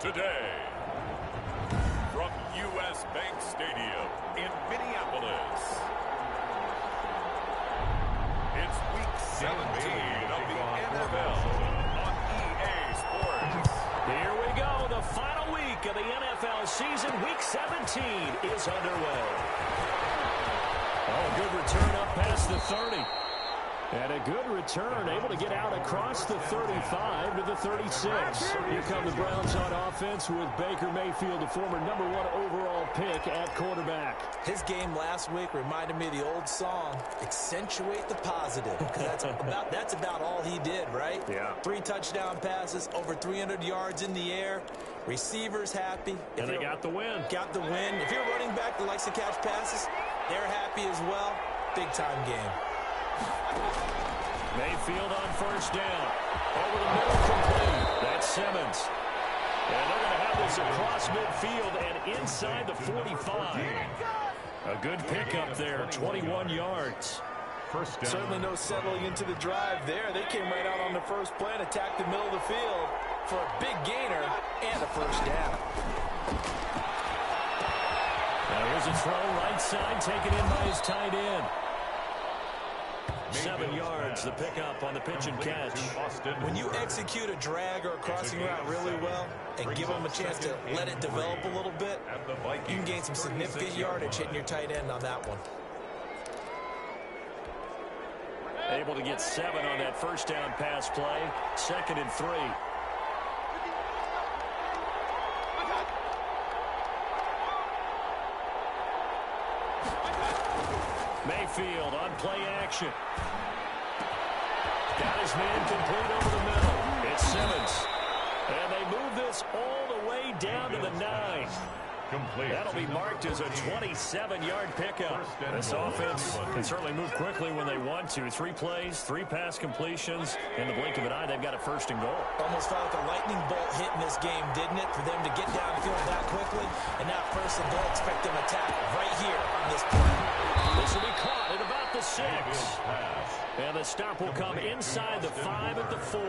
Today, from U.S. Bank Stadium in Minneapolis, it's Week 17 of the NFL on EA Sports. Here we go. The final week of the NFL season. Week 17 is underway. Oh, good return up past the 30. And a good return, able to get out across the 35 to the 36. Here come the Browns on offense with Baker Mayfield, the former #1 overall pick at quarterback. His game last week reminded me of the old song, accentuate the positive. Because that's about all he did, right? Yeah. 3 touchdown passes, over 300 yards in the air. Receivers happy. And they got the win. Got the win. If you're a running back that likes to catch passes, they're happy as well. Big-time game. Mayfield on first down. Over the middle, complete. That's Simmons. And they're going to have this across midfield and inside the 45. A good pickup there, 21 yards. First down. Certainly no settling into the drive there. They came right out on the first play and attacked the middle of the field for a big gainer and a first down. Now here's a throw right side, taken in by his tight end. 7 yards, the pickup on the pitch and catch. When you execute a drag or a crossing route really well and give them a chance to let it develop a little bit, you can gain some significant yardage hitting your tight end on that one. Able to get 7 on that first down pass play. 2nd and 3. Mayfield on play action. Got his man complete over the middle. It's Simmons. And they move this all the way down to the 9. That'll be marked as a 27-yard pickup. This offense can certainly move quickly when they want to. 3 plays, 3 pass completions. In the blink of an eye, they've got a 1st and goal. Almost felt like a lightning bolt hit in this game, didn't it? For them to get downfield that quickly. And now 1st and goal, expect them to tackle right here on this play. This will be caught at about the 6. And the stop will come inside the 5 at the 4.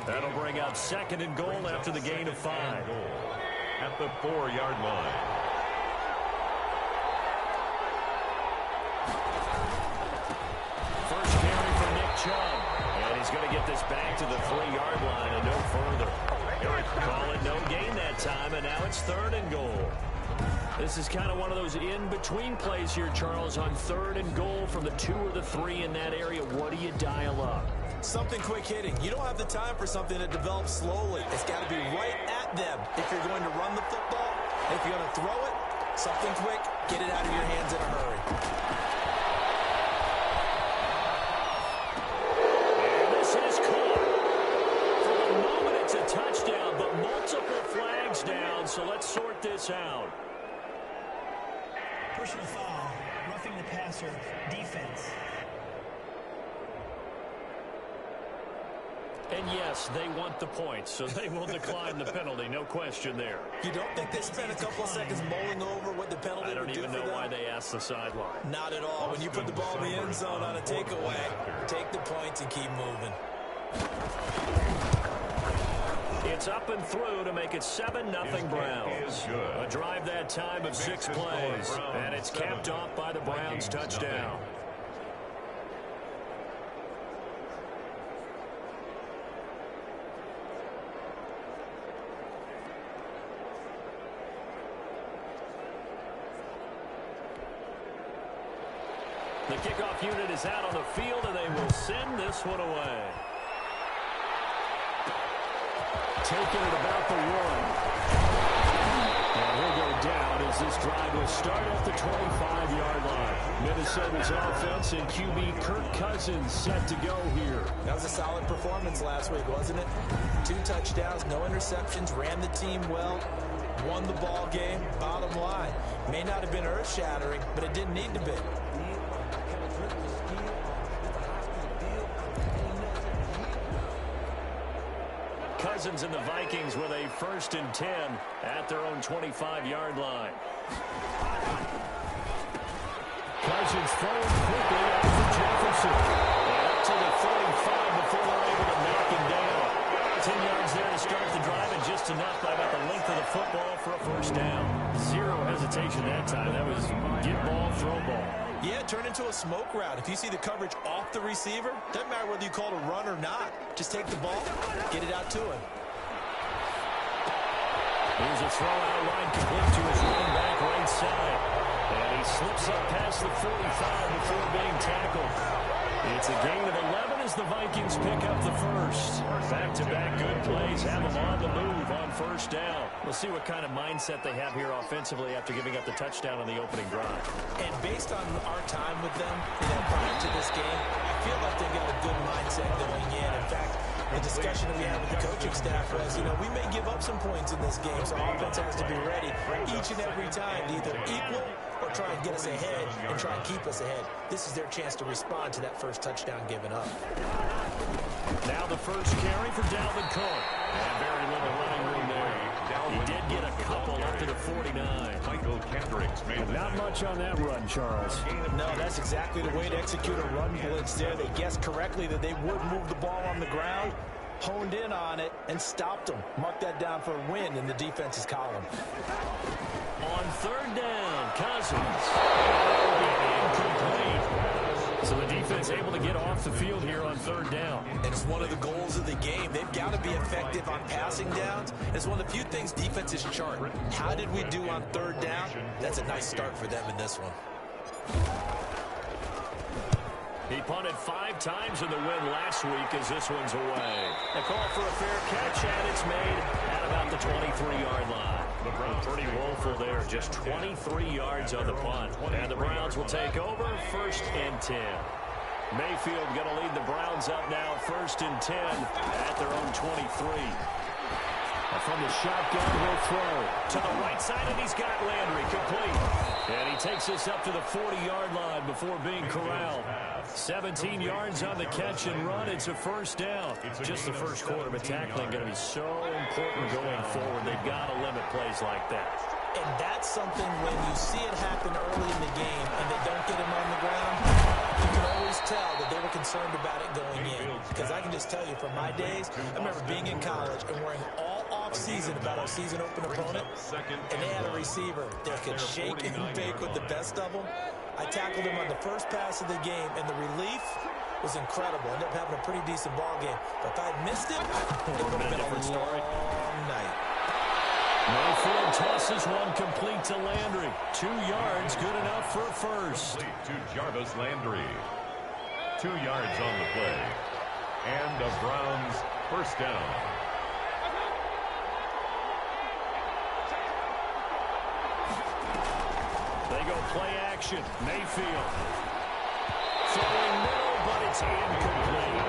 That'll bring up 2nd and goal after the gain of 5. At the 4-yard line. First carry for Nick Chubb. And he's going to get this back to the 3-yard line and no further. Call it no gain that time, and now it's 3rd and goal. This is kind of one of those in-between plays here, Charles, on 3rd and goal from the 2 or the 3 in that area. What do you dial up? Something quick hitting. You don't have the time for something that develops slowly. It's got to be right at them if you're going to run the football. If you're going to throw it, something quick, get it out of your hands in a hurry. And this is caught. For the moment, it's a touchdown, but multiple flags down, so let's sort this out. Personal foul, roughing the passer, defense. And yes, they want the points, so they will decline the penalty. No question there. You don't think they spent a couple of seconds mulling over what the penalty would do for them? I don't even know why they asked the sideline. Not at all. When you put the ball in the end zone on a takeaway, take the points and keep moving. It's up and through to make it 7-0 Browns. A drive that time of 6 plays, and it's capped off by the Browns touchdown. The kickoff unit is out on the field, and they will send this one away. Taking it about the 1. And he'll go down as this drive will start at the 25-yard line. Minnesota's offense and QB Kirk Cousins set to go here. That was a solid performance last week, wasn't it? 2 touchdowns, no interceptions, ran the team well, won the ball game. Bottom line, may not have been earth-shattering, but it didn't need to be. Cousins and the Vikings with a 1st and 10 at their own 25-yard line. Cousins throwing quickly out for Jefferson. And up to the 45 before they're able to knock him down. 10 yards there to start the drive and just enough by about the football for a first down. Zero hesitation that time. That was get ball, throw ball. Yeah, turn into a smoke route. If you see the coverage off the receiver, doesn't matter whether you call it a run or not. Just take the ball, get it out to him. Here's a throw out line complete to his running back right side. And he slips up past the 45 before being tackled. It's a gain of 11 as the Vikings pick up the first. Back-to-back good plays have them on the move on first down. We'll see what kind of mindset they have here offensively after giving up the touchdown on the opening drive. And based on our time with them, prior to this game, I feel like they've got a good mindset going in. In fact, the discussion that we had with the coaching staff was, we may give up some points in this game, so offense has to be ready each and every time to either equal or try and get us ahead and try and keep us ahead. This is their chance to respond to that first touchdown given up. Now the first carry for Dalvin Cook. And very little running room there. He did get a couple up to the 49. Michael Kendricks made Not much on that run, Charles. No, that's exactly the way to execute a run blitz there. They guessed correctly that they would move the ball on the ground, honed in on it, and stopped them. Mark that down for a win in the defense's column. On third down, Cousins. Incomplete. So the defense able to get off the field here on third down. And it's one of the goals of the game. They've got to be effective on passing downs. It's one of the few things defenses chart. How did we do on third down? That's a nice start for them in this one. He punted 5 times in the win last week as this one's away. A call for a fair catch, and it's made at about the 23-yard line. The Browns pretty woeful there, just 23 yards on the punt. And the Browns will take over, 1st and 10. Mayfield going to lead the Browns up now, 1st and 10 at their own 23. From the shotgun, will throw to the right side, and he's got Landry complete. And he takes us up to the 40-yard line before being corralled. 17 yards on the catch and run. It's a first down. Just the first quarter, but tackling going to be so important going forward. They've got to limit plays like that. And that's something when you see it happen early in the game and they don't get him on the ground, you can always tell that they were concerned about it going in. Because I can just tell you from my days, I remember being in college and worrying all off-season about our season open opponent, and they had a receiver that could shake and bake with the best of them. I tackled him on the first pass of the game, and the relief was incredible. Ended up having a pretty decent ball game. But if I had missed it, it would have been a long night. Mayfield tosses one complete to Landry. 2 yards, good enough for a first. complete to Jarvis Landry. 2 yards on the play. And the Browns first down. They go play action. Mayfield. Throwing middle, but it's incomplete.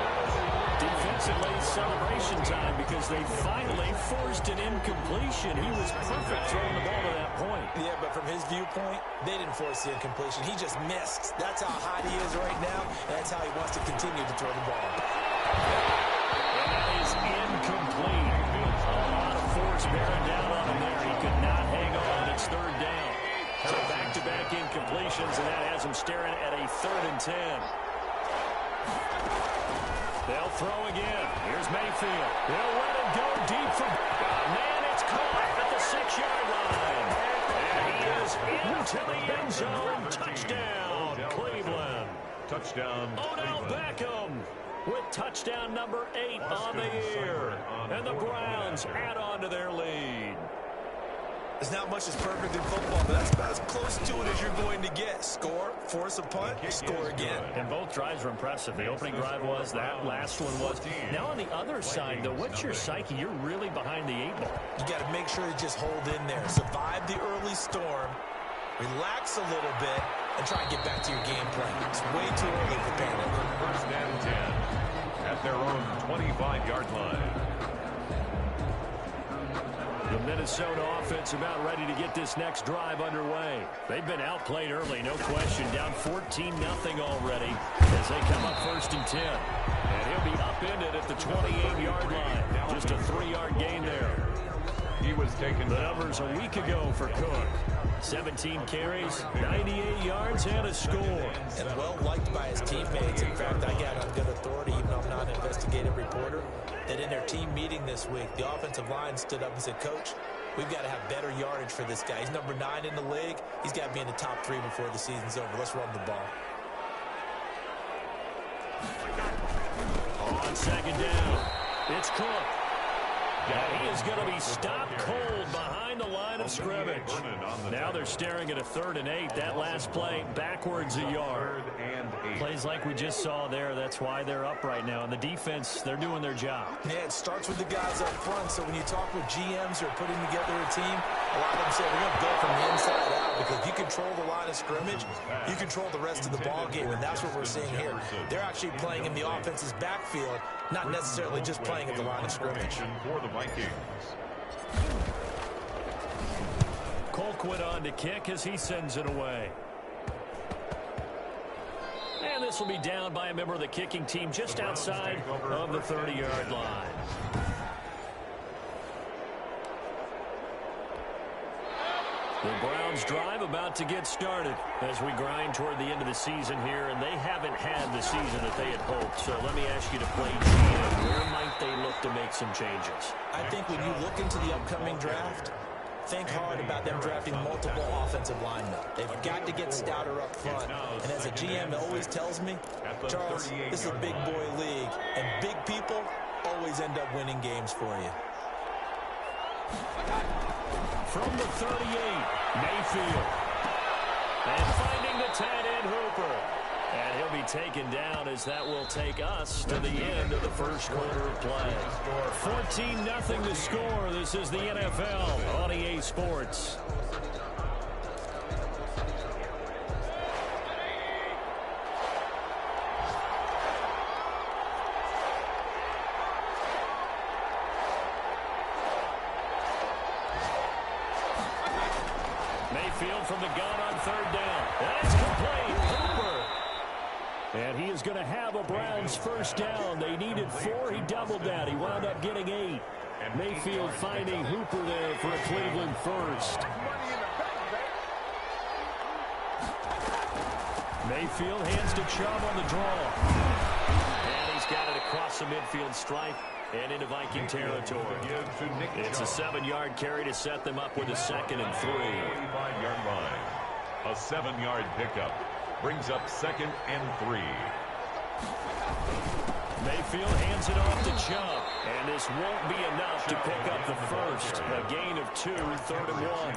Defensively, celebration time because they finally forced an incompletion. He was perfect throwing the ball to that point. Yeah, but from his viewpoint, they didn't force the incompletion. He just missed. That's how hot he is right now, and that's how he wants to continue to throw the ball. And that is incomplete. A lot of force bearing down on him there. He could not hang on. It's third down. So back-to-back incompletions, and that has him staring at a 3rd and 10. They'll throw again. Here's Mayfield. They'll let him go deep for... Man, it's caught at the 6-yard line. And he is into the end zone. Touchdown, Cleveland. Touchdown, Odell Beckham with touchdown number 8 on the year. And the Browns add on to their lead. There's not much that's perfect in football, but that's about as close to it as you're going to get. Score, force a punt, score again. And both drives were impressive. The opening drive was, that last one was. Now on the other side, though, what's your psyche? You're really behind the 8 ball. You got to make sure you just hold in there. Survive the early storm, relax a little bit, and try and get back to your game plan. It's way too early for panic. first and 10 at their own 25-yard line. The Minnesota offense about ready to get this next drive underway. They've been outplayed early, no question. Down 14-0 already as they come up 1st and 10. And he'll be upended at the 28-yard line. Just a 3-yard gain there. He was taken. The numbers a week ago for Cook. 17 carries, 98 yards, and a score. And well liked by his teammates. In fact, I got on good authority, even though I'm not an investigative reporter, that in their team meeting this week, the offensive line stood up and said, Coach, We've got to have better yardage for this guy. He's number 9 in the league. He's got to be in the top 3 before the season's over. Let's run the ball. On second down, it's Cook. And he is going to be stopped cold behind the line of scrimmage. Now they're staring at a 3rd and 8. That last play backwards a yard. Plays like we just saw there. That's why they're up right now. And the defense, they're doing their job. Yeah, it starts with the guys up front. So when you talk with GMs who are putting together a team, a lot of them say we're going to go from the inside out, because if you control the line of scrimmage, you control the rest of the ball game, and that's what we're seeing here. They're actually playing in the offense's backfield, not necessarily just playing at the line of scrimmage. For the Vikings. Colk went on to kick as he sends it away. And this will be down by a member of the kicking team just outside of the 30-yard line. The Browns drive about to get started as we grind toward the end of the season here, and they haven't had the season that they had hoped. So let me ask you to play GM. Where might they look to make some changes? I think when you look into the upcoming draft, think hard about them drafting multiple offensive linemen. They've got to get stouter up front. And as a GM always tells me, Charles, this is a big boy league, and big people always end up winning games for you. From the 38, Mayfield. And finding the tight end, Hooper. And he'll be taken down as that will take us to the end of the first quarter of play. 14-0 the score. This is the NFL on EA Sports. Mayfield from the gun on 3rd down. That's complete. Hooper. And he is going to have a Browns first down. They needed 4. He doubled that. He wound up getting 8. Mayfield finding Hooper there for a Cleveland first. Mayfield hands to Chubb on the draw. And he's got it across the midfield stripe and into Viking territory. It's a 7-yard carry to set them up with a 2nd and 3. 45-yard line. A 7-yard pickup brings up 2nd and 3. Mayfield hands it off to Chubb, and this won't be enough to pick up the first. A gain of 2, 3rd and 1.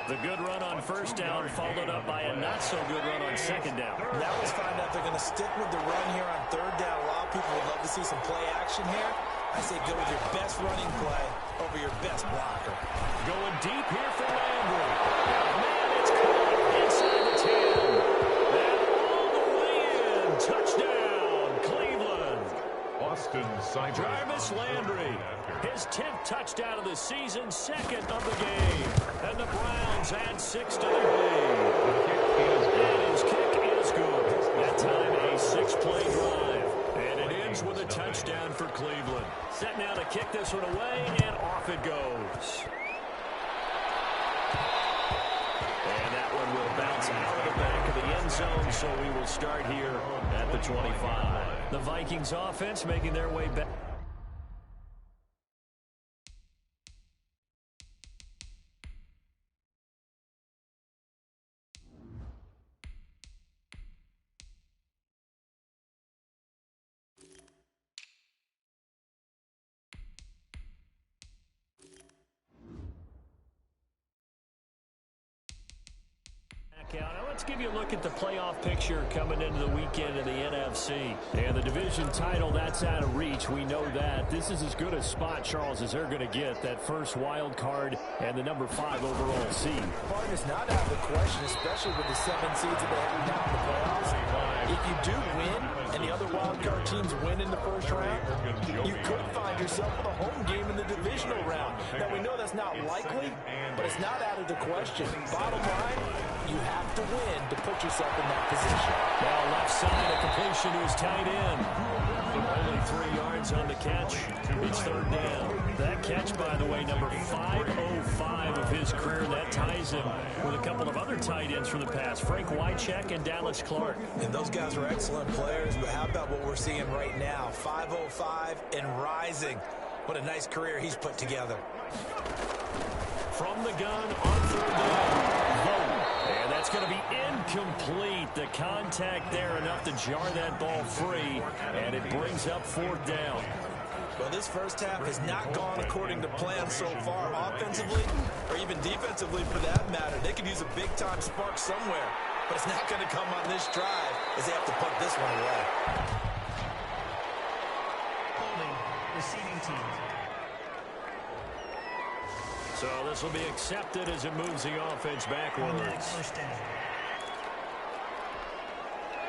The good run on first down followed up by a not-so-good run on second down. Now let's find out if they're going to stick with the run here on 3rd down. A lot of people would love to see some play action here. I say go with your best running play over your best blocker. Going deep here for Landry. Man, it's caught inside the 10. And all the way in. Touchdown, Cleveland. Austin Jarvis Landry, his 10th touchdown of the season, 2nd of the game. And the Browns add 6 to the lead. And his kick is good. That time a 6-play drive. And it ends with a touchdown for Cleveland. Set now to kick this one away, and off it goes. And that one will bounce out of the back of the end zone, so we will start here at the 25. The Vikings offense making their way back. Now let's give you a look at the playoff picture coming into the weekend in the NFC. And the division title, that's out of reach. We know that. This is as good a spot, Charles, as they're going to get. That first wild card and the number 5 overall seed. Pardon is not out of the question, especially with the 7 seeds that they have now in the playoffs. If you do win and the other wild card teams win in the first round, you could find yourself with a home game in the divisional round. Now, we know that's not likely, but it's not out of the question. Bottom line, you have to win to put yourself in that position. Well, left side, a completion to his tight end. Only 3 yards on the catch. It's 3rd down. That catch, by the way, number 505 of his career. That ties him with a couple of other tight ends from the past, Frank Wycheck and Dallas Clark. And those guys are excellent players, but how about what we're seeing right now? 505 and rising. What a nice career he's put together. from the gun on third down. And that's going to be incomplete. The contact there enough to jar that ball free, and it brings up fourth down. Well, this first half has not gone according to plan so far, offensively or even defensively for that matter. They could use a big-time spark somewhere, but it's not going to come on this drive as they have to punt this one away. Holding, receiving team. So this will be accepted as it moves the offense backwards. First down.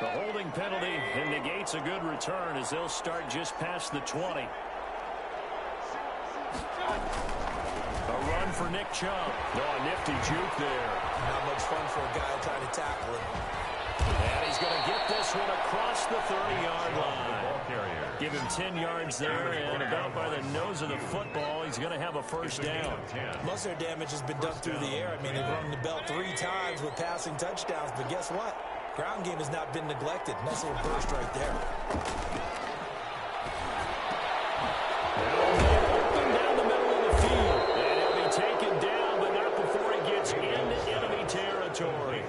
The holding penalty negates a good return as they'll start just past the 20. A run for Nick Chubb. Oh, a nifty juke there. Not much fun for a guy trying to tackle him. And he's going to get this one across the 30-yard line. Give him 10 yards there, and about by the nose of the football, he's going to have a first down. Most of their damage has been done through the air. I mean, they've rung the bell 3 times with passing touchdowns, but guess what? Ground game has not been neglected. Nice little burst right there. Down the middle of the field. And he'll be taken down, but not before he gets into enemy territory.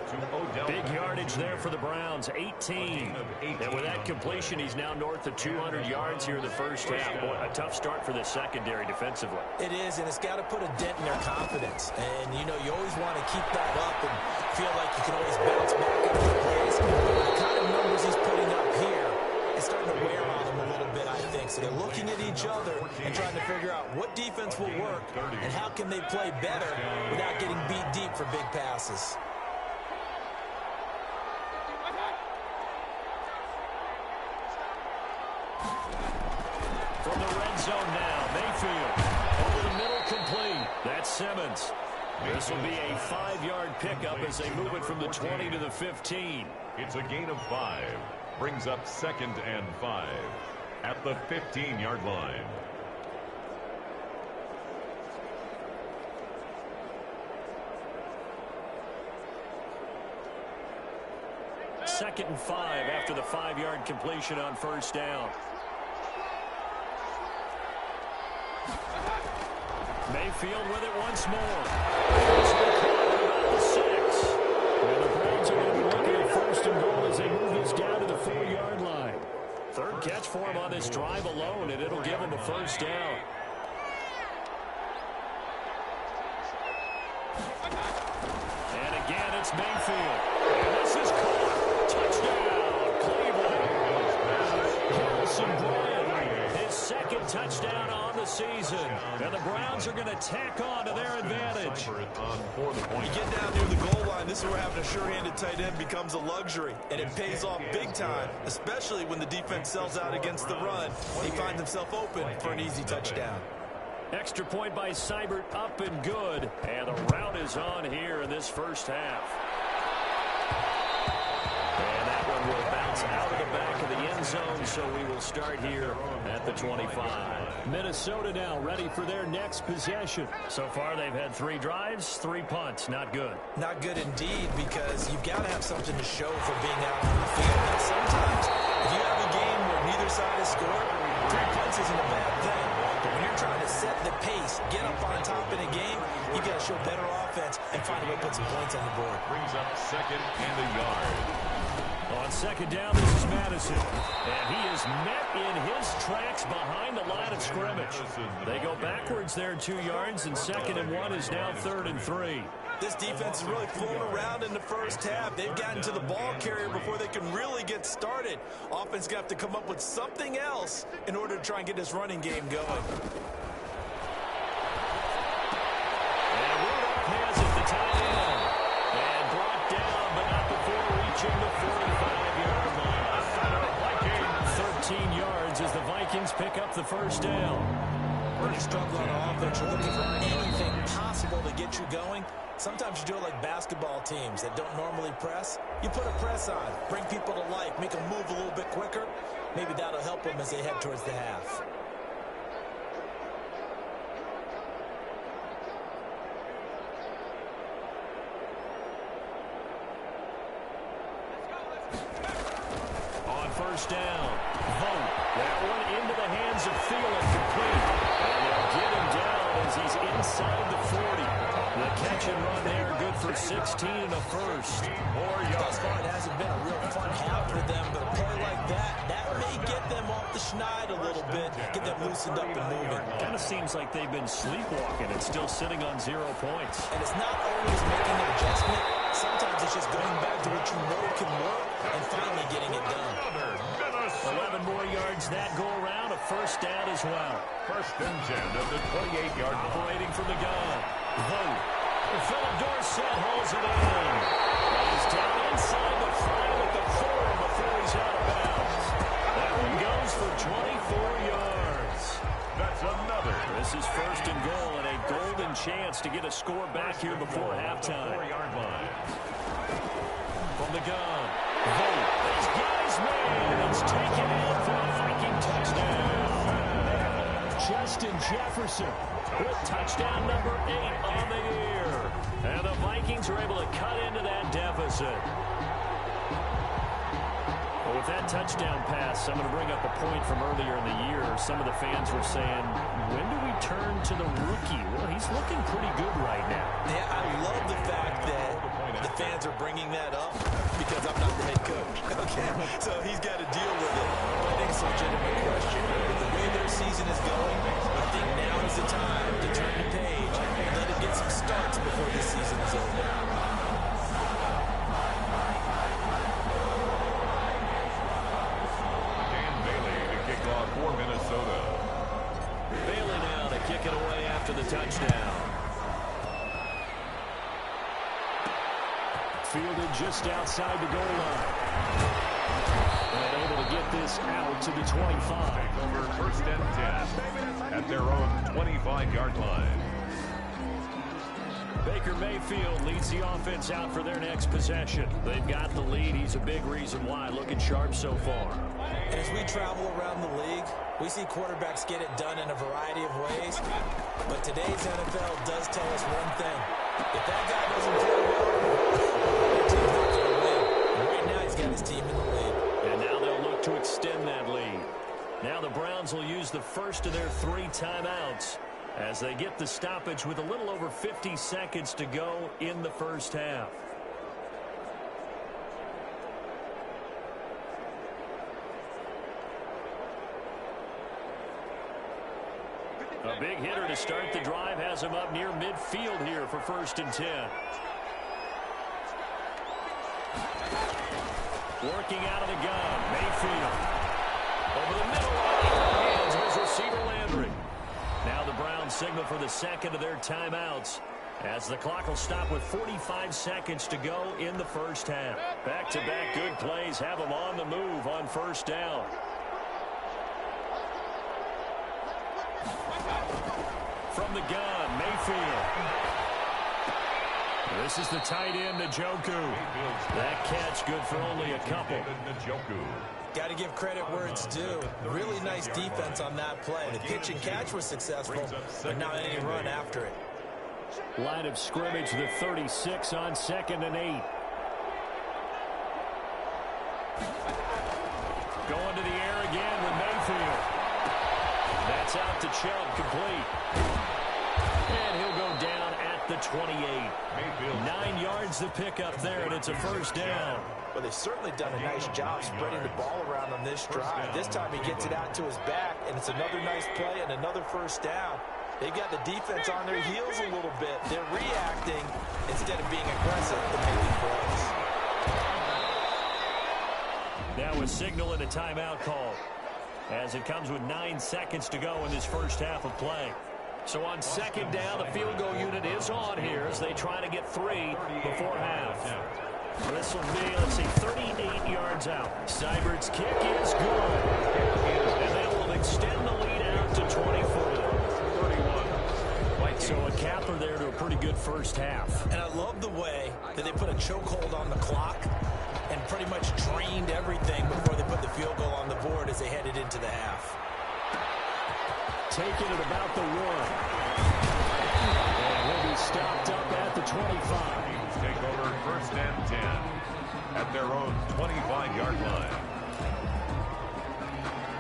Big yardage there for the Browns, 18. And with that completion, he's now north of 200 yards here in the first half. Boy, a tough start for the secondary defensively. It is, and it's got to put a dent in their confidence. And, you know, you always want to keep that up and feel like you can always bounce back into the plays. The kind of numbers he's putting up here is starting to wear on them a little bit, I think. So they're looking at each other and trying to figure out what defense will work and how can they play better without getting beat deep for big passes. From the red zone now, Mayfield. Over the middle, complete. That's Simmons. This will be a 5-yard pickup as they move it from the 20 to the 15. It's a gain of 5. Brings up 2nd and 5 at the 15-yard line. Second and 5 after the 5-yard completion on first down. Mayfield with it once more. About the 6. And the Browns are going to be looking at first and goal as they move this down to the 4-yard line. Third catch for him on this drive alone, and it'll give him a first down. And again, it's Mayfield. And this is caught. Touchdown, Cleveland. Harrison Bryant, his second touchdown on the season. And the Browns are going to tack on to their advantage. You get down near the goal line, this is where having a sure-handed tight end becomes a luxury, and it pays off big time, especially when the defense sells out against the run. He finds himself open for an easy touchdown. Extra point by Seibert, up and good. And the route is on here in this first half. And that one will bounce out of the back of the end zone, so we will start here at the 25. Minnesota now ready for their next possession. So far, they've had 3 drives, 3 punts. Not good. Not good indeed, because you've got to have something to show for being out on the field. Now, sometimes, if you have a game where neither side has scored, 3 punts isn't a bad thing. But when you're trying to set the pace, get up on top in a game, you've got to show better offense and find a way to put some points on the board. Brings up 2nd and a yard. On second down, this is Madison. And he is met in his tracks behind the line of scrimmage. They go backwards there 2 yards, and 2nd and 1 is now 3rd and 3. This defense is really flown around in the first half. They've gotten to the ball carrier before they can really get started. Offense got to come up with something else in order to try and get this running game going. And Rudolph has it, the tight end. And brought down, but not before reaching the 45-yard line. 13 yards as the Vikings pick up the first down. When you struggle on offense, you're looking for anything possible to get you going. Sometimes you do it like basketball teams that don't normally press. You put a press on, bring people to life, make them move a little bit quicker. Maybe that'll help them as they head towards the half. On first down, Vogt. That one into the hands of Thielen, complete. And they'll get him down as he's inside the 40. The catch and run there, good for 16 and a first. Thus far, it hasn't been a real fun half for them, but a play like that may get them off the schneid a little bit, get them loosened up and moving. Kind of seems like they've been sleepwalking and still sitting on 0 points. And it's not always making an adjustment. Sometimes it's just going back to what you know can work and finally getting it done. 11 more yards that go around, a first down as well. First and 10 at the 28-yard line. Operating from the gun. Vote. Philip Dorsett holds it in. He's down inside the 5 at the 4 before he's out of bounds. That one goes for 24 yards. That's another. This is first and goal and a golden chance to get a score back here before halftime. 4-yard line. From the gun. Vote. This guy's man. It's taken in for a Viking touchdown. Justin Jefferson with touchdown number 8 on the year. And the Vikings are able to cut into that deficit. Well, with that touchdown pass, I'm going to bring up a point from earlier in the year. Some of the fans were saying, when do we turn to the rookie? Well, he's looking pretty good right now. Yeah, I love the fact that the fans are bringing that up because I'm not the head coach. Okay, so he's got to deal with it. But I think it's a legitimate question. With the way their season is going, I think now is the time to turn the page and let it get some starts before this season is over. For Minnesota. Bailey now to kick it away after the touchdown. Fielded just outside the goal line. And able to get this out to the 25. Over first and 10 at their own 25-yard line. Baker Mayfield leads the offense out for their next possession. They've got the lead. He's a big reason why. Looking sharp so far. And as we travel around the league, we see quarterbacks get it done in a variety of ways. But today's NFL does tell us one thing. If that guy doesn't play well, their team's not going to win. And right now, he's got his team in the lead. And now they'll look to extend that lead. Now the Browns will use the first of their 3 timeouts as they get the stoppage with a little over 50 seconds to go in the first half. A big hitter to start the drive has him up near midfield here for first and 10. Working out of the gun, Mayfield. Over the middle, hands of his receiver Landry. Now the Browns signal for the second of their timeouts as the clock will stop with 45 seconds to go in the first half. Back-to-back good plays have them on the move on first down. From the gun, Mayfield. This is the tight end, Njoku. That catch good for only a couple. Got to give credit where it's due. Really nice defense on that play. The pitch and catch was successful, but not any run after it. Line of scrimmage, the 36 on 2nd and 8. Going to the air again with Mayfield. That's out to Chubb, complete. And he'll go down at the 28. 9 yards to pick up there, and it's a first down. Well, they've certainly done a nice job spreading the ball around on this drive. This time he gets it out to his back, and it's another nice play and another first down. They've got the defense on their heels a little bit. They're reacting instead of being aggressive and making plays. Now a signal and a timeout call as it comes with 9 seconds to go in this first half of play. So on second down, the field goal unit is on here as they try to get 3 before half. This will be, let's see, 38 yards out. Seibert's kick is good. And they will extend the lead out to 24. 31. So a capper there to a pretty good first half. And I love the way that they put a chokehold on the clock and pretty much drained everything before they put the field goal on the board as they headed into the half. Taking it about the 1. And he'll be stopped up at the 25. Take over first and 10 at their own 25-yard line.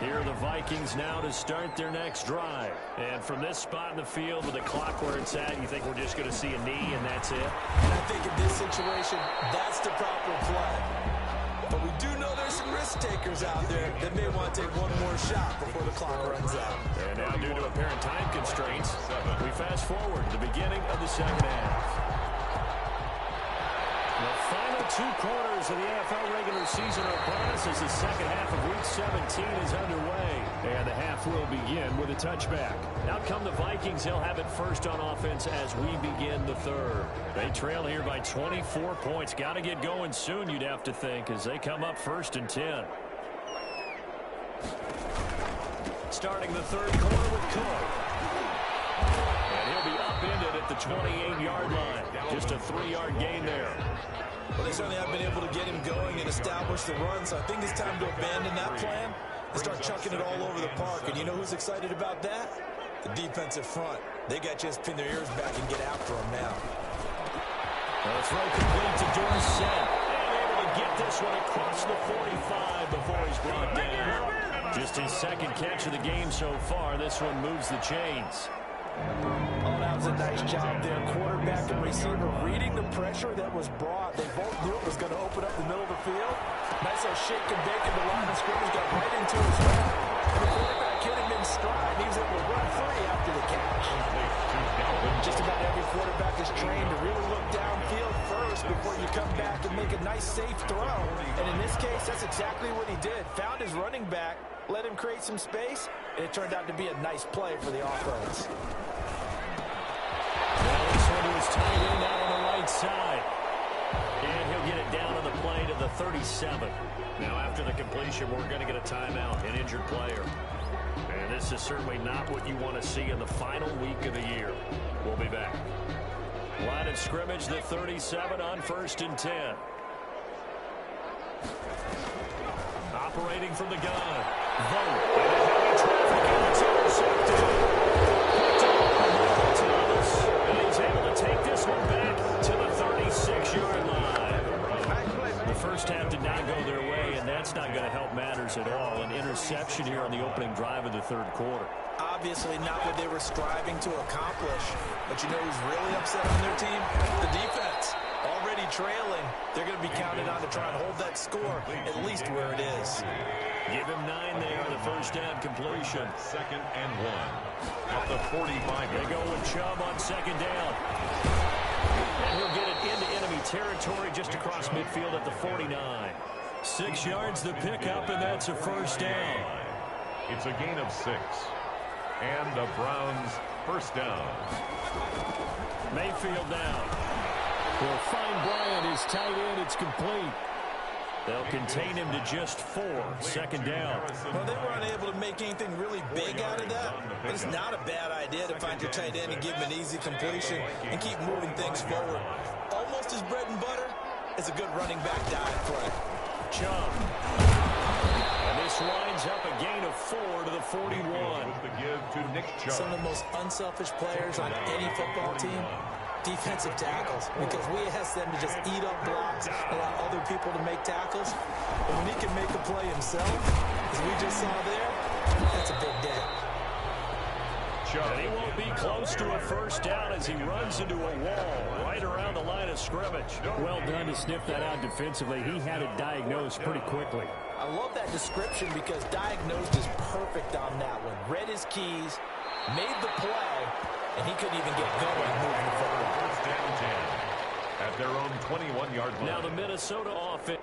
Here are the Vikings now to start their next drive. And from this spot in the field with the clock where it's at, you think we're just going to see a knee and that's it? And I think in this situation, that's the proper play. But we do know there's some risk takers out there that may want to take one more shot before the clock runs out. And now due to apparent time constraints, we fast forward to the beginning of the second half. The final 2 quarters of the NFL regular season are upon us as the second half of Week 17 is underway. And the half will begin with a touchback. Out come the Vikings. They'll have it first on offense as we begin the third. They trail here by 24 points. Got to get going soon, you'd have to think, as they come up 1st and 10. Starting the third quarter with Cook. And he'll be upended at the 28-yard line. Just a 3-yard gain there. Well, they certainly have been able to get him going and establish the run, so I think it's time to abandon that plan and start chucking it all over the park. And you know who's excited about that? The defensive front. They got to just pin their ears back and get after him now. The throw complete to Dorsett. And able to get this one across the 45 before he's brought down. Just his second catch of the game so far. This one moves the chains. Oh, that was a nice job there. Quarterback and receiver reading the pressure that was brought. They both knew it was going to open up the middle of the field. Nice little shake and bake, and the line of scrimmage got right into his route. And the quarterback hit him in stride. He was able to run free after the catch. Just about every quarterback is trained to really look downfield first before you come back and make a nice, safe throw. And in this case, that's exactly what he did. Found his running back, let him create some space, and it turned out to be a nice play for the offense. Now this one was tight end out on the right side. And he'll get it down on the play to the 37. Now after the completion, we're going to get a timeout, an injured player. And this is certainly not what you want to see in the final week of the year. We'll be back. Line of scrimmage, the 37 on 1st and 10. Operating from the gun. Vote. And a heavy traffic, and it's intercepted. And he's able to take this one back to the 36-yard line. The first half did not go their way, and that's not going to help matters at all. An interception here on the opening drive of the third quarter. Obviously not what they were striving to accomplish. But you know who's really upset on their team? The defense. Already trailing. They're going to be counted on to try and hold that score at least where it is. Give him 9 there, the first down completion. 2nd and 1 at the 45. They go with Chubb on 2nd down. And he'll get it into enemy territory just across midfield at the 49. 6 yards the pickup, and that's a first down. It's a gain of 6. And the Browns first down. Mayfield down. Will find Bryant, his tight end. It's complete. They'll contain him to just 4. 2nd down. Well, they were unable to make anything really big out of that. But it's not a bad idea to find your tight end and give him an easy completion and keep moving things forward. Almost his bread and butter is a good running back dive play. Chubb. And this winds up a gain of 4 to the 41. Some of the most unselfish players on any football team, defensive tackles, because we ask them to just eat up blocks, allow other people to make tackles. But when he can make a play himself, as we just saw there, that's a big day. And he won't be close to a first down as he runs into a wall right around the line of scrimmage. Well done to sniff that out defensively. He had it diagnosed pretty quickly. I love that description because diagnosed is perfect on that one. Read his keys, made the play, and he couldn't even get going moving the football. First down 10 at their own 21-yard line. Now the Minnesota offense.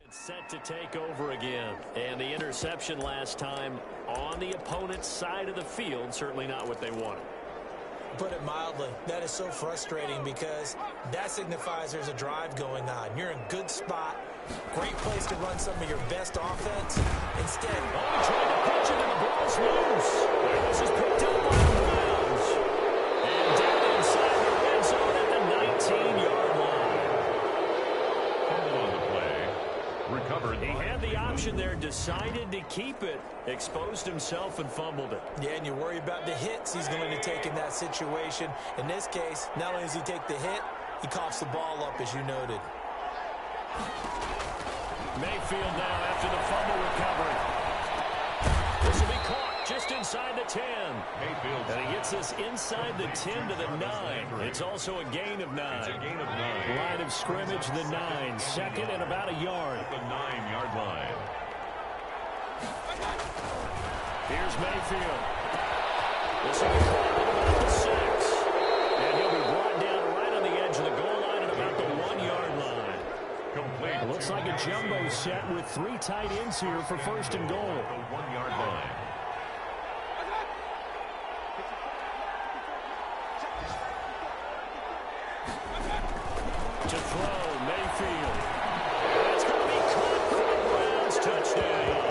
Set to take over again. And the interception last time on the opponent's side of the field, certainly not what they wanted. Put it mildly, that is so frustrating because that signifies there's a drive going on. You're in a good spot, great place to run some of your best offense. Instead, trying to pitch it and the ball's loose. And this is picked up by the Browns. And down inside the red zone at the 19-yard line. Fumble on the play. Recovered. He had the option there, decided to keep it, exposed himself and fumbled it. Yeah, and you worry about the hits he's going to take in that situation. In this case, not only does he take the hit, he coughs the ball up, as you noted. Mayfield now after the fumble recovery. This will be caught just inside the 10. Mayfield. And he gets this inside the 10 to the 9. It's also a gain of 9. It's a gain of 9. Line of scrimmage, the 9. Second and about a yard. At the 9-yard line. Here's Mayfield. This will be caught at about the 6. And he'll be brought down right on the edge of the goal line at about the 1-yard line. Complete. It looks like a jumbo set with 3 tight ends here for first and goal. The 1-yard line. To throw, Mayfield. It's going to be caught for the Browns. Touchdown.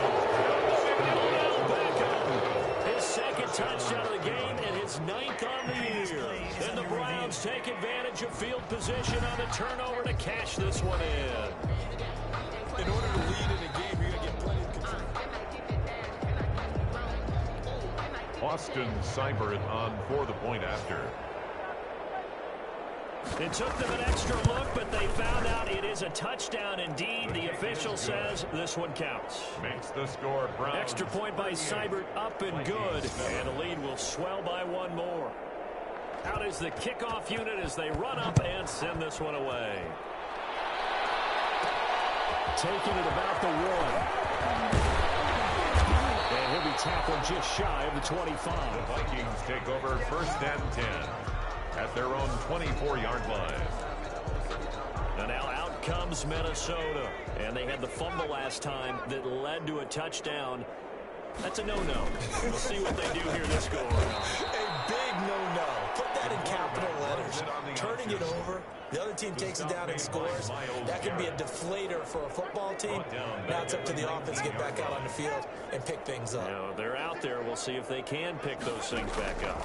His second touchdown of the game and his 9th on the year. Then the Browns take advantage of field position on the turnover to cash this one in. In order to lead in a game, you're going to get plenty of control. Austin Seibert on for the point after. It took them an extra look, but they found out it is a touchdown indeed. The official says this one counts. Makes the score Browns. Extra point by Seibert, up and good. And the lead will swell by one more. Out is the kickoff unit as they run up and send this one away. Taking it about the 1. And he'll be tackled just shy of the 25. The Vikings take over first and 10 at their own 24-yard line. And now out comes Minnesota. And they had the fumble last time that led to a touchdown. That's a no-no. We'll see what they do here this go-around. A big no-no. Put that in capital letters. Turning it over, the other team takes it down and scores. That can be a deflator for a football team. Now it's up to the offense to get back out on the field and pick things up. You know, they're out there. We'll see if they can pick those things back up.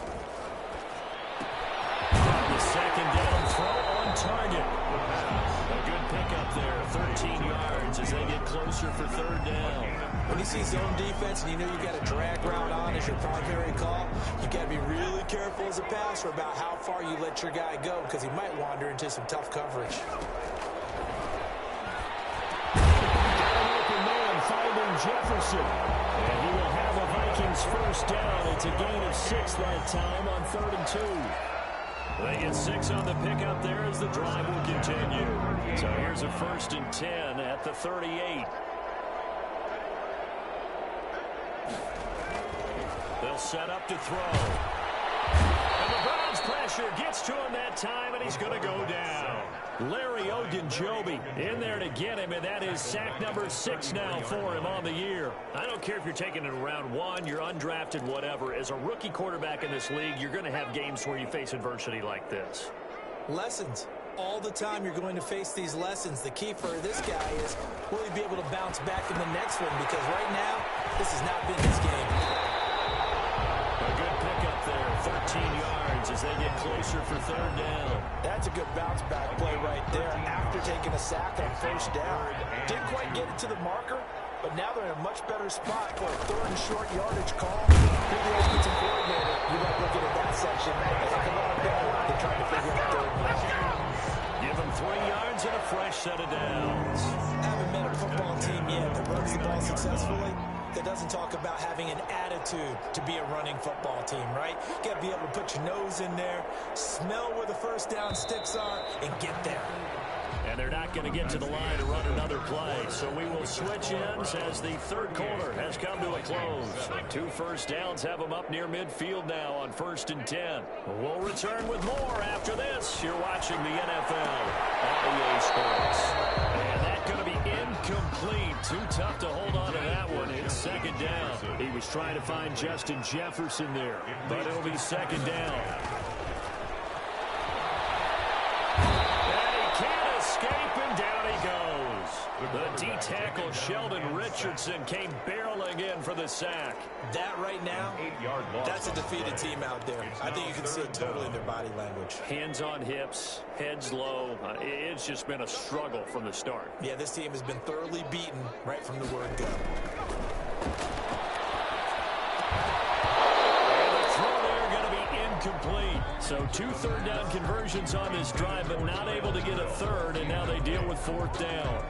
The second down throw on target. A good pickup there, 13 yards as they get closer for third down. When you see zone defense and you know you got a drag route on as your primary call, you got to be really careful as a passer about how far you let your guy go because he might wander into some tough coverage. Got an open man finding Jefferson. And he will have a Vikings first down. It's a gain of 6 that time on 3rd and 2. They get 6 on the pickup there as the drive will continue. So here's a 1st and 10 at the 38. They'll set up to throw. And the Browns pressure gets to him that time, and he's going to go down. Larry Ogunjobi in there to get him, and that is sack number 6 now for him on the year. I don't care if you're taking it in round 1, you're undrafted, whatever. As a rookie quarterback in this league, you're going to have games where you face adversity like this. Lessons. All the time you're going to face these lessons. The key for this guy is, will he be able to bounce back in the next one? Because right now, this has not been his game. A good pickup there, 13 yards as they get closer for third down. That's a good bounce back play right there after taking a sack on first down. Didn't quite get it to the marker, but now they're in a much better spot for a 3rd and short yardage call. You're the offensive coordinator. You're not looking at that section. That's a lot better than trying to figure out 3rd down. Give them 3 yards and a fresh set of downs. Haven't met a football team yet that runs the ball successfully that doesn't talk about having an attitude to be a running football team, right? You got to be able to put your nose in there, smell where the first down sticks are, and get there. And they're not going to get to the line to run another play. So we will switch ends as the third quarter has come to a close. 2 first downs have them up near midfield now on 1st and 10. We'll return with more after this. You're watching the NFL on EA Sports. And that's going to be incomplete. Too tough to hold on to that one. It's 2nd down. He was trying to find Justin Jefferson there. But it'll be 2nd down. Escape, and down he goes. The The D-tackle Sheldon Richardson came barreling in for the sack. That right now, that's a defeated team out there. I think you can see it totally in their body language. Hands on hips, heads low. It's just been a struggle from the start. Yeah, this team has been thoroughly beaten right from the word go. Complete. So 2 third-down conversions on this drive, but not able to get a third, and now they deal with 4th down.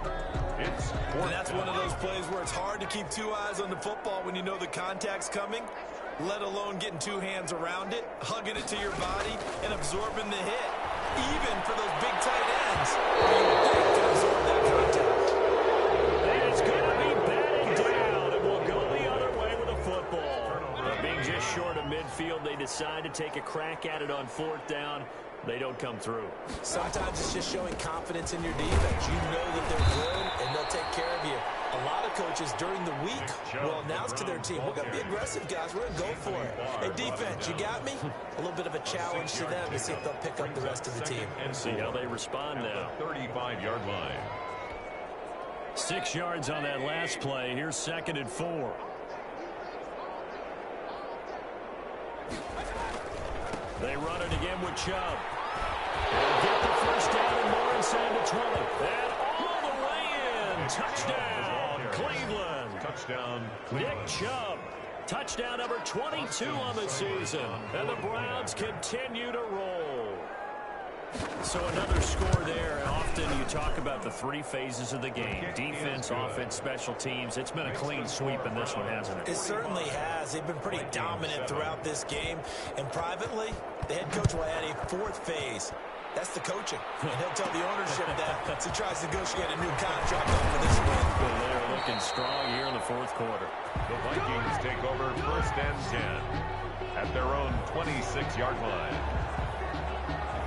And that's one of those plays where it's hard to keep 2 eyes on the football when you know the contact's coming, let alone getting 2 hands around it, hugging it to your body, and absorbing the hit. Even for those big tight ends, you can absorb that contact. And it's going to be batted down, and we'll go the other way with a football. Being just short of midfield, they decide to take a crack at it on 4th down. They don't come through. Sometimes it's just showing confidence in your defense. You know that they're good, and they'll take care of you. A lot of coaches during the week will announce to their team, we're going to be aggressive, guys. We're going to go for it. Hey, defense, you got me? A little bit of a challenge to them to see if they'll pick up the rest of the team. See how they respond now. 35-yard line. 6 yards on that last play. Here's 2nd and 4. They run it again with Chubb. They'll get the first down and more inside the 20. And all the way in. Touchdown, Cleveland. Touchdown, Nick Chubb. Touchdown number 22 on the season. And the Browns continue to roll. So another score there. Often you talk about the 3 phases of the game. Defense, offense, special teams. It's been a clean sweep in this one, hasn't it? It certainly has. They've been pretty dominant throughout this game. And privately, the head coach will add a 4th phase. That's the coaching. And he'll tell the ownership that as he tries to negotiate a new contract for this win. Well, they're looking strong here in the 4th quarter. The Vikings take over 1st and 10 at their own 26-yard line.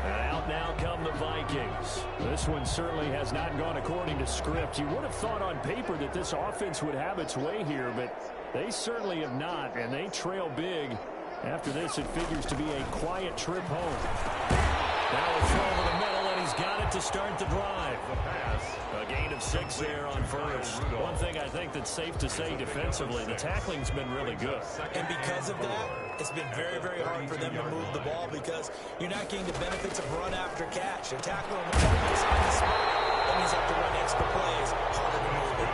And out now come the Vikings. This one certainly has not gone according to script. You would have thought on paper that this offense would have its way here, but they certainly have not, and they trail big. After this, it figures to be a quiet trip home. Now a throw over the middle, and he's got it to start the drive. The pass. A gain of 6 there on first. One thing I think that's safe to say defensively, the tackling's been really good. And because of that, it's been very, very hard for them to move the ball because you're not getting the benefits of run after catch. They're tackling the targets on the spot. That means you have to run extra plays, harder to move it.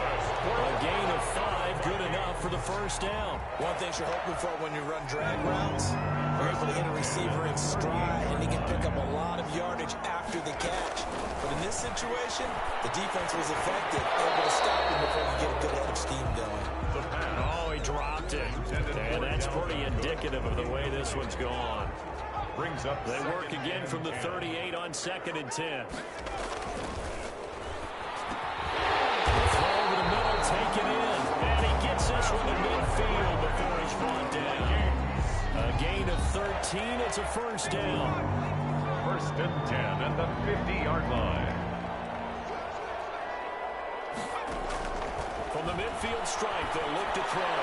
A gain of 5, good enough for the first down. One thing you're hoping for when you run drag routes, you're able to hit a receiver in stride, and he can pick up a lot of yardage after the catch. But in this situation, the defense was effective, able to stop him before you get a good head of steam going. Oh, he dropped it. And that's pretty indicative of the way this one's gone. Brings up. They work again from the 38 on 2nd and 10. Taken in, and he gets this one to midfield before he's brought down. A gain of 13, it's a first down. 1st and 10 at the 50-yard line. From the midfield stripe, they'll look to throw.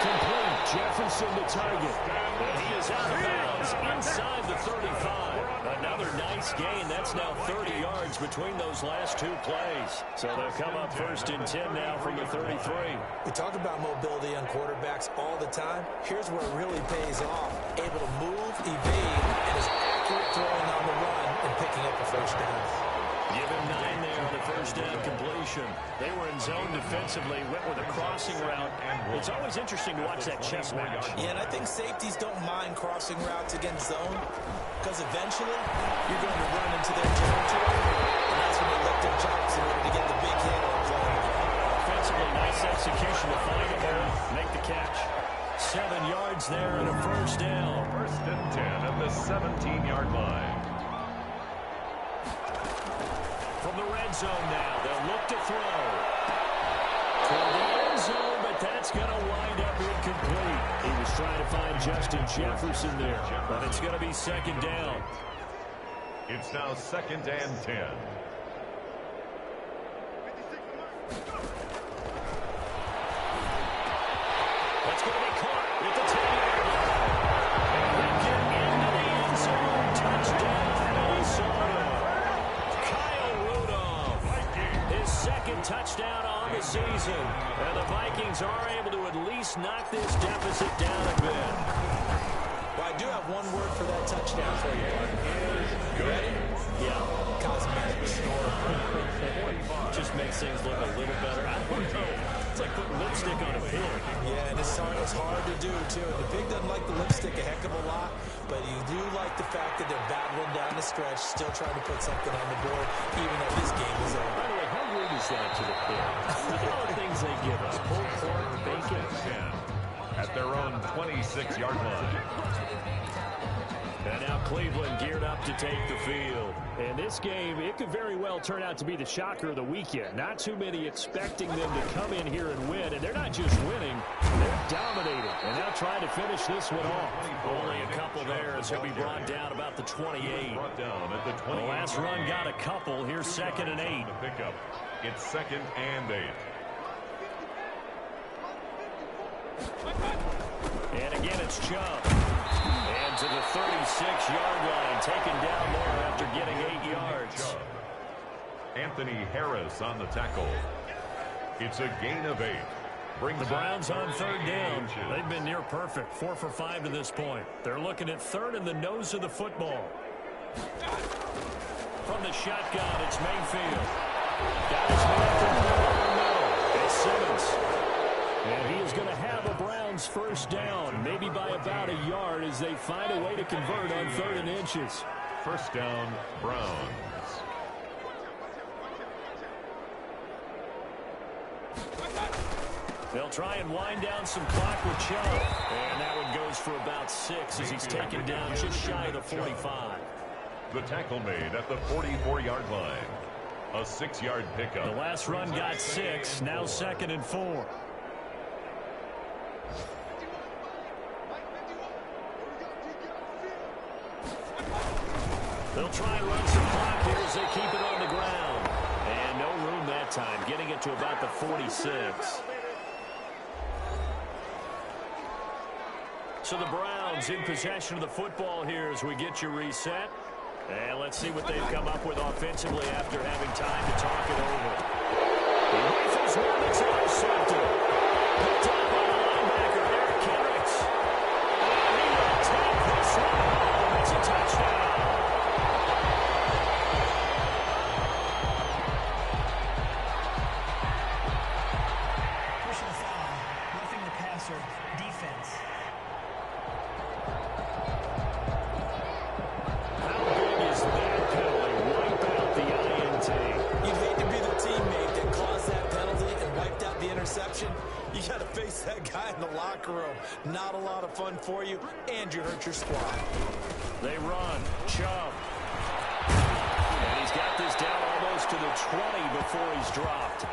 Complete, Jefferson to target. And he is out of bounds inside the 35. Another nice gain. That's now 30 yards between those last 2 plays. So they'll come up 1st and 10 now from the 33. We talk about mobility on quarterbacks all the time. Here's where it really pays off. Able to move, evade, and is accurate throwing on the run and picking up a first down. Give him 9 there on the first down completion. They were in zone defensively, went with a crossing route. It's always interesting to watch that chess match. Yeah, and I think safeties don't mind crossing routes against zone because eventually you're going to run into their territory, and that's when they lift their chops in order to get the big hit or play. Offensively, nice execution to find him there, make the catch. 7 yards there and a first down. 1st and 10 at the 17-yard line. From the red zone now, they'll look to throw. Toward the end zone, but that's going to wind up incomplete. He was trying to find Justin Jefferson there, but it's going to be 2nd down. It's now 2nd and 10. That's going to be caught at the 10-yard line. And get into the end zone. Touchdown, Minnesota. Kyle Rudolph. his second touchdown on the season. And the Vikings are able to at least knock this deficit down a bit. Well, I do have one word for that touchdown for you. You ready? Yeah. Cosmetics. Just makes things look a little better. I don't know. It's like putting lipstick on a pig. Yeah, and it's hard to do, too. The pig doesn't like the lipstick a heck of a lot, but you do like the fact that they're battling down the stretch, still trying to put something on the board, even though this game is over. By the way, how rude is that to the pig? Look at all the things they give us. Pulled pork, bacon. At their own 26-yard line. And now Cleveland geared up to take the field. And this game, it could very well turn out to be the shocker of the weekend. Not too many expecting them to come in here and win. And they're not just winning, they're dominating. And now trying to finish this one off. Only a couple there as he'll be brought down about the 28. Brought down at the 28. The last run got a couple. Here's 2nd and 8. Pickup. It's 2nd and 8. And again, it's Chubb. And to the 36-yard line, taken down there after getting 8 yards. Anthony Harris on the tackle. It's a gain of 8. Brings the Browns on 3rd down. They've been near perfect, 4 for 5 to this point. They're looking at 3rd and the nose of the football. From the shotgun, it's Mayfield. Got his man from the middle. It's Simmons. And he is going to have a Browns first down, maybe by about a yard as they find a way to convert on 3rd and inches. First down, Browns. They'll try and wind down some clock with Chubb. And that one goes for about 6 as he's taken down just shy of the 45. The tackle made at the 44-yard line. A 6-yard pickup. The last run got 6, now 2nd and 4. They'll try and run some clock here as they keep it on the ground. And no room that time, getting it to about the 46. So the Browns in possession of the football here as we get you reset. And let's see what they've come up with offensively after having time to talk it over. He rifles one that's intercepted. Picked up by the linebacker, Eric Kendricks. And he will take this one home. It's a touchdown. Personal foul. Roughing the passer. Defense. How big is that penalty? Wipe out the INT. You'd hate to be the teammate that caused that penalty and wiped out the interception. You got to face that guy in the locker room. Not a lot of fun for you, and you hurt your squad. They run. Chubb. And he's got this down almost to the 20 before he's dropped.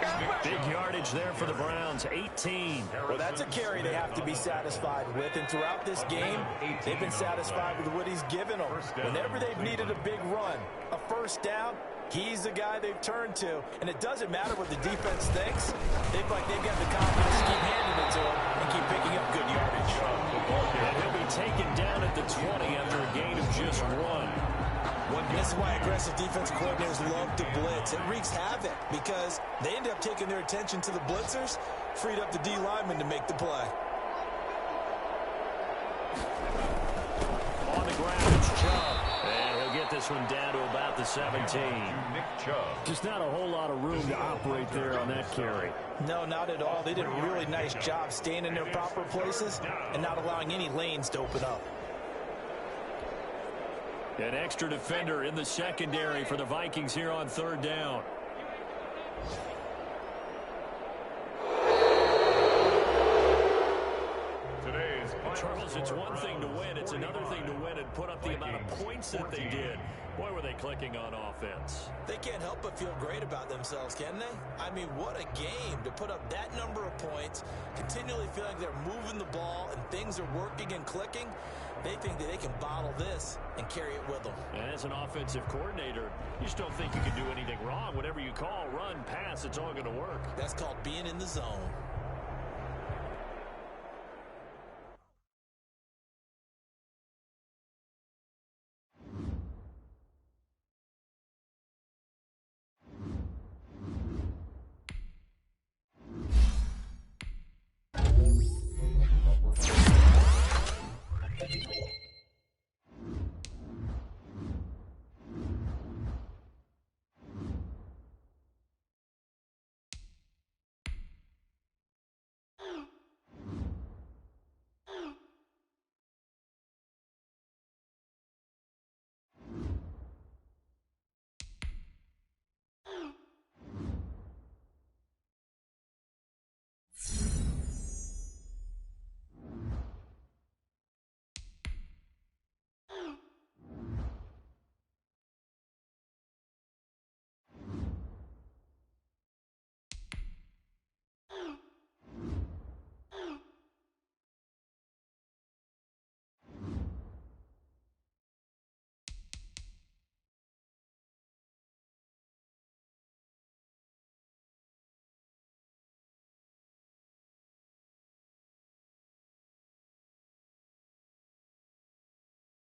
Big yardage there for the Browns, 18. Well, that's a carry they have to be satisfied with, and throughout this game, they've been satisfied with what he's given them. Whenever they've needed a big run, a first down, he's the guy they've turned to, and it doesn't matter what the defense thinks. They've got the confidence to keep handing it to him and keep picking up good yardage. And he'll be taken down at the 20 after a gain of just 1. This is why aggressive defense coordinators love to blitz. It wreaks havoc because they end up taking their attention to the blitzers, freed up the D lineman to make the play. On the ground, it's Chubb. And he'll get this one down to about the 17. Nick Chubb. Just not a whole lot of room to operate there on that carry. No, not at all. They did a really nice job staying in their proper places and not allowing any lanes to open up. An extra defender in the secondary for the Vikings here on 3rd down. Charles, it's one thing to win. It's another thing to win and put up the amount of points that they did. Boy, were they clicking on offense. They can't help but feel great about themselves, can they? I mean, what a game to put up that number of points, continually feeling they're moving the ball and things are working and clicking. They think that they can bottle this and carry it with them. And as an offensive coordinator, you just don't think you can do anything wrong. Whatever you call, run, pass, it's all going to work. That's called being in the zone.